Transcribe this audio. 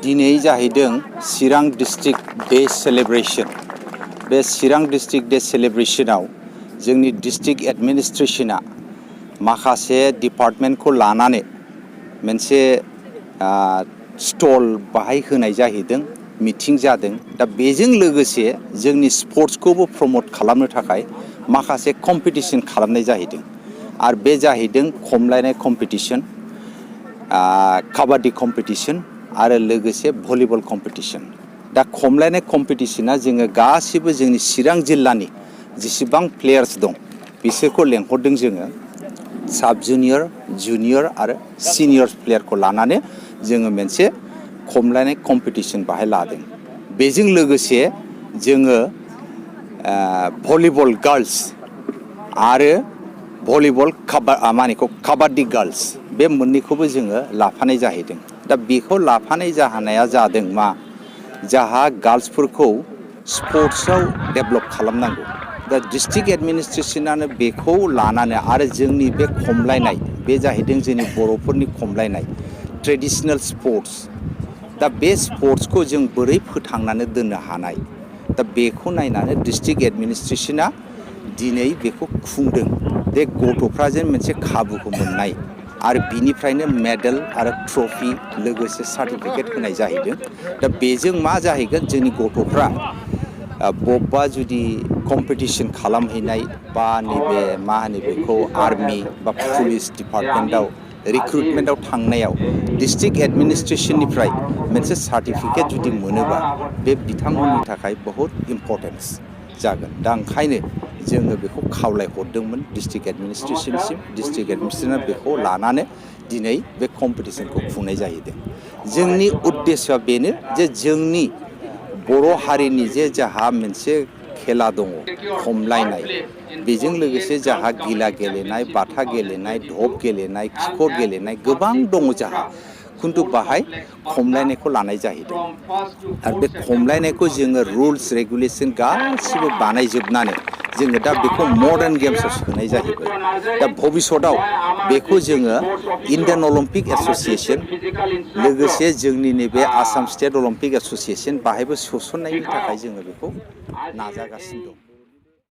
दिनै जाहैदों चिरां district day celebration. बे चिरां डिस्ट्रिक्ट डे सेलिब्रेशनाव जोंनि डिस्ट्रिक्ट एडमिनिस्ट्रेशना माखासे डिपार्टमेन्टखौ लानानै मोनसे स्टल बाहाय होनाय जाहैदों, मिटिं जादों। दा बेजों लोगोसे जोंनि स्पर्ट्सखौबो प्रमोट खालामनो थाखाय माखासे कम्पिटिशन खालामनाय जाहैदों। आरो बे जाहैदों खमलायनाय कम्पिटिशन, काबाड्डी कम्पिटिशन आरो लोगोसे भलिबल कम्पिटिशन। दा खमलायनाय कम्पिटिशना जोङो गासिबो जोंनि चिरां जिल्लानि जेसेबां प्लेयार्स दं बिसोरखौ लेंहरदों जोङो। साब जुनियर, जुनियर आरो सिनियर प्लेयारखौ लानानै जोङो मोनसे खमलायनाय कम्पिटिशन बाहाय लादों। बेजों लोगोसे जोङो भलिबल गार्ल्स आरो भलिबल काबाड्डी गार्ल्स बे मोननैखौबो जोङो लाफानाय जाहैदों। दा बेखौ लाफानाय जाहोनाया जादों मा, जाहा गार्ल्सफोरखौ स्पर्ट्सआव डेभेलप खालामनांगौ। दा डिस्ट्रिक्ट एडमिनिस्ट्रेशनानो बेखौ लानानै आरो जोंनि बे खमलायनाय, बे जाहैदों जोंनि बर'फोरनि खमलायनाय ट्रेडिशनेल स्पर्ट्स। दा बे स्पर्ट्सखौ जों बोरै फोथांनानै दोननो हानाय, दा बेखौ नायनानै डिस्ट्रिक्ट एडमिनिस्ट्रेशना दिनै बेखौ खुंदों। बे गथ'फ्रा जेन मोनसे खाबुखौ मोननाय आरो बिनिफ्रायनो मेडेल आरो ट्रफि लोगोसे सार्टिफिकेट होनाय जाहैदों। दा बेजों मा जाहैगोन, जोंनि गथ'फ्रा बबेबा जुदि कम्पिटिशन खालामहैनाय बा नैबे मा होनो बेखौ आर्मि बा पुलिस डिपार्टमेन्टआव रिक्रुटमेन्टआव थांनायाव डिस्ट्रिक्ट एडमिनिस्ट्रेशननिफ्राय मोनसे सार्टिफिकेट जुदि मोनोबा बे बिथांमोननि थाखाय बहुद इम्परटेन्स जागोन। दा ओंखायनो जोङो बेखौ खावलायहरदोंमोन डिस्ट्रिक्ट एडमिनिस्ट्रेशनसिम। डिस्ट्रिक्ट एडमिनिस्ट्रेशना बेखौ लानानै दिनै बे कम्पिटिशनखौ खुंनाय जाहैदों। जोंनि उद्देश्यआ बेनो जे जोंनि बर' हारिनि जे जाहा मोनसे खेला दङ खमलायनाय, बेजों लोगोसे जाहा गिला गेलेनाय, बाथा गेलेनाय, धब गेलेनाय, खिखर गेलेनाय गोबां दङ जाहा, खिन्थु बाहाय खमलायनायखौ लानाय जाहैदों। आरो बे खमलायनायखौ जोङो रुल्स रेगुलेसन गासिबो बानायजोबनानै जोङो दा बेखौ मडार्न गेम्सआव सोनाय जाहैबाय। दा भबिष्यतआव बेखौ जोङो इण्डियान अलिम्पिक एस'सिएशन लोगोसे जोंनि नैबे आसाम स्टेट अलिम्पिक एस'सिएशन बाहायबो सोसननायनि थाखाय जोङो बेखौ नाजागासिनो दं।